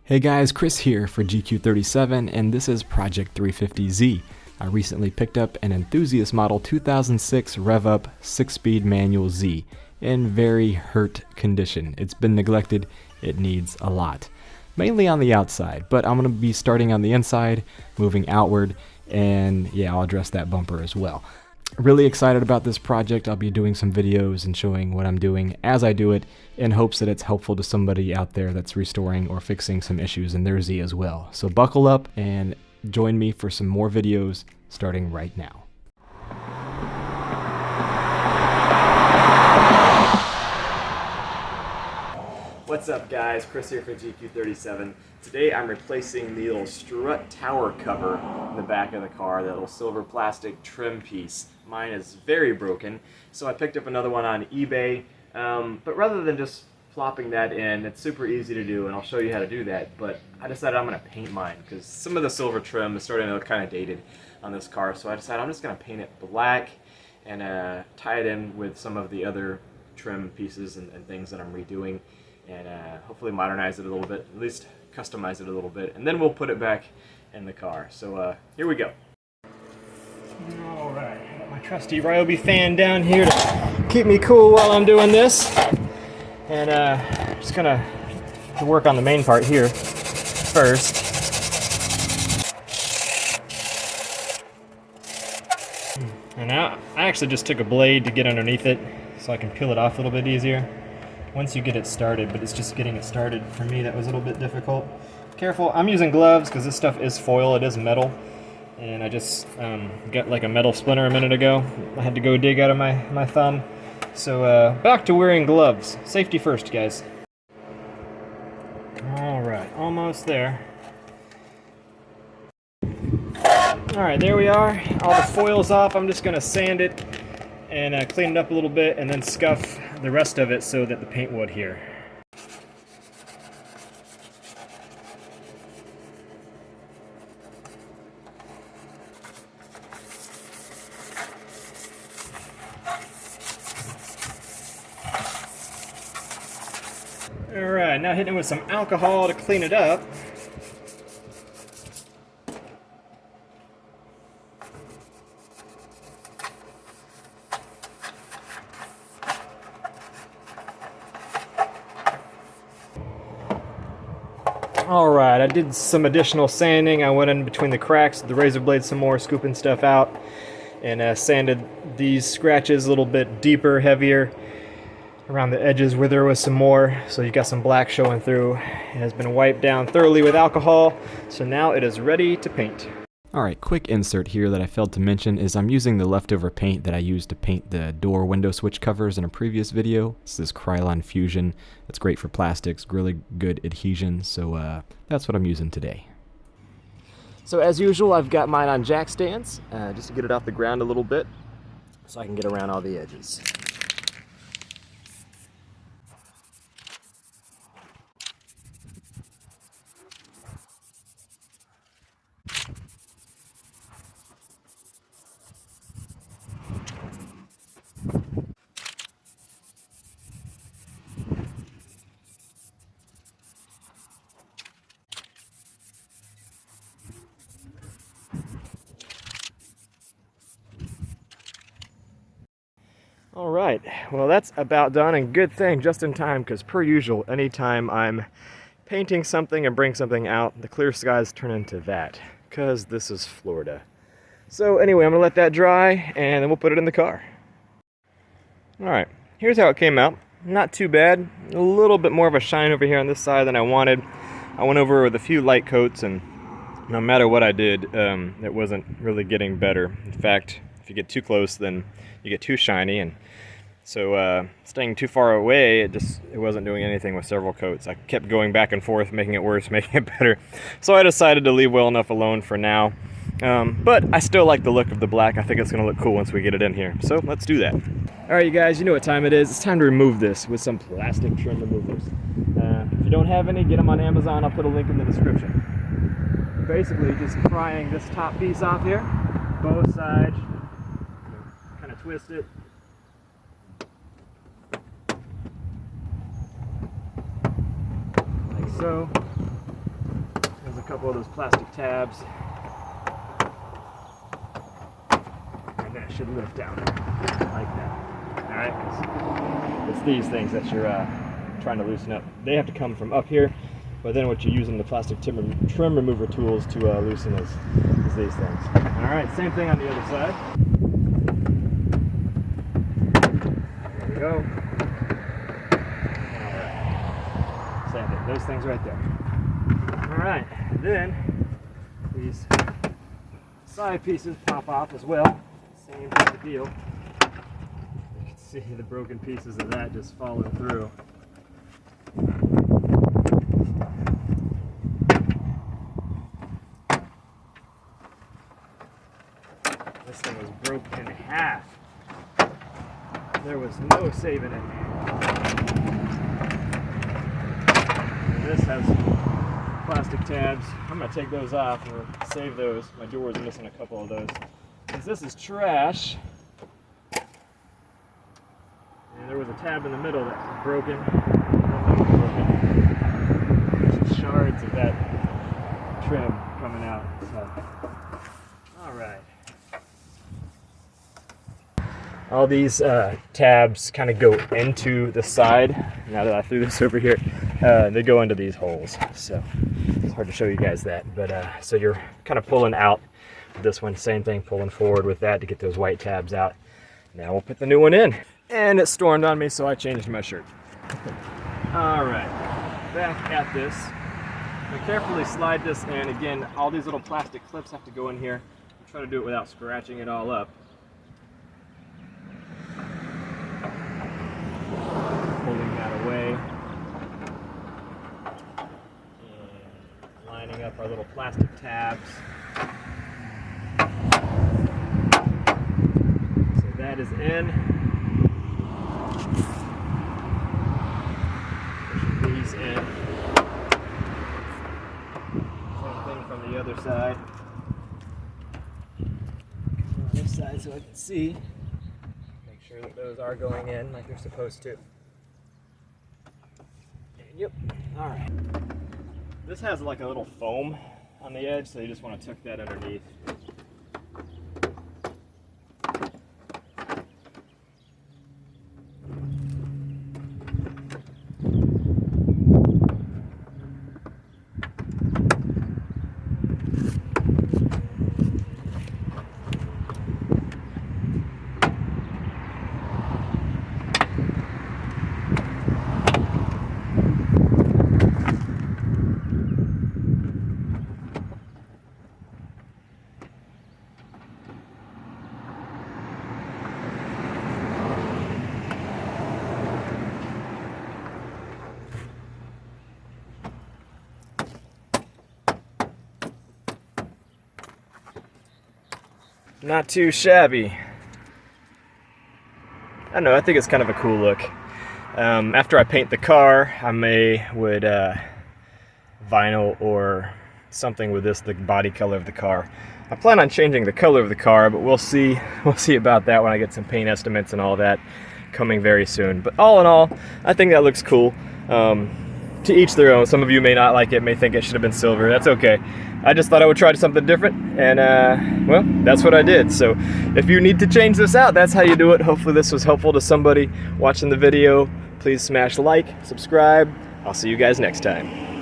Hey guys, Chris here for GQ37, and this is Project 350Z. I recently picked up an enthusiast model 2006 rev-up 6-speed manual Z in very hurt condition. It's been neglected, it needs a lot. Mainly on the outside, but I'm going to be starting on the inside, moving outward, and yeah, I'll address that bumper as well. Really excited about this project. I'll be doing some videos and showing what I'm doing as I do it in hopes that it's helpful to somebody out there that's restoring or fixing some issues in their Z as well. So buckle up and join me for some more videos starting right now. What's up guys, Chris here for GQ37. Today I'm replacing the little Strut tower cover in the back of the car, that little silver plastic trim piece. Mine is very broken, so I picked up another one on eBay, but rather than just plopping that in, it's super easy to do and I'll show you how to do that, but I decided I'm going to paint mine because some of the silver trim is starting to look kind of dated on this car, so I decided I'm just going to paint it black and tie it in with some of the other trim pieces and things that I'm redoing, and hopefully modernize it a little bit, at least customize it a little bit, and then we'll put it back in the car. So here we go. Alright, I got my trusty Ryobi fan down here to keep me cool while I'm doing this, and just gonna work on the main part here first. And now I actually just took a blade to get underneath it so I can peel it off a little bit easier once you get it started, but it's just getting it started. For me, that was a little bit difficult. Careful, I'm using gloves because this stuff is foil, it is metal, and I just got like a metal splinter a minute ago. I had to go dig out of my thumb. So back to wearing gloves. Safety first, guys. Alright, almost there. Alright, there we are. All the foil's off. I'm just going to sand it and clean it up a little bit and then scuff the rest of it so that the paint would adhere. Alright, now hitting it with some alcohol to clean it up. Alright, I did some additional sanding. I went in between the cracks with the razor blade some more, scooping stuff out, and sanded these scratches a little bit deeper, heavier around the edges where there was some more, so you got some black showing through. It has been wiped down thoroughly with alcohol, so now it is ready to paint. Alright, quick insert here that I failed to mention is I'm using the leftover paint that I used to paint the door window switch covers in a previous video. This is Krylon Fusion. It's great for plastics, really good adhesion, so that's what I'm using today. So as usual, I've got mine on jack stands, just to get it off the ground a little bit, so I can get around all the edges. Alright, well that's about done, and good thing, just in time, because per usual, anytime I'm painting something and bring something out, the clear skies turn into that, because this is Florida. So anyway, I'm going to let that dry, and then we'll put it in the car. Alright, here's how it came out. Not too bad, a little bit more of a shine over here on this side than I wanted. I went over with a few light coats, and no matter what I did, it wasn't really getting better. In fact, if you get too close, then you get too shiny, and so staying too far away, it wasn't doing anything with several coats. I kept going back and forth, making it worse, making it better. So I decided to leave well enough alone for now. But I still like the look of the black. I think it's going to look cool once we get it in here. So let's do that. Alright you guys, you know what time it is. It's time to remove this with some plastic trim removers. If you don't have any, get them on Amazon. I'll put a link in the description. Basically just prying this top piece off here, both sides, kind of twist it. Like so. couple of those plastic tabs. And that should lift out like that. Alright? It's these things that you're trying to loosen up. They have to come from up here, but then what you're using the plastic trim remover tools to loosen is these things. Alright, same thing on the other side. There we go. Alright. Same thing, those things right there. Alright, then these side pieces pop off as well. Same type of deal. You can see the broken pieces of that just falling through. This thing was broke in half. There was no saving it. And this has plastic tabs. I'm going to take those off or save those. My door is missing a couple of those. Since this is trash, and there was a tab in the middle that was broken. There's shards of that trim coming out. So, all right. All these tabs kind of go into the side. Now that I threw this over here, they go into these holes. So it's hard to show you guys that. But so you're kind of pulling out this one, same thing, pulling forward with that to get those white tabs out. Now we'll put the new one in. And it stormed on me, so I changed my shirt. All right, back at this. I carefully slide this in. Again, all these little plastic clips have to go in here. I'm trying to do it without scratching it all up. Pulling that away. And lining up our little plastic tabs. So that is in. Pushing these in. Same thing from the other side. On this side so I can see. Make sure that those are going in like they're supposed to. Yep. All right. This has like a little foam on the edge, so you just want to tuck that underneath. Not too shabby. I don't know, I think it's kind of a cool look. After I paint the car, I would vinyl or something with this, the body color of the car. I plan on changing the color of the car, but we'll see. We'll see about that when I get some paint estimates and all that coming very soon. But all in all, I think that looks cool. To each their own. Some of you may not like it, may think it should have been silver. That's okay. I just thought I would try something different, and well, that's what I did. So if you need to change this out, that's how you do it. Hopefully this was helpful to somebody watching the video. Please smash like, subscribe. I'll see you guys next time.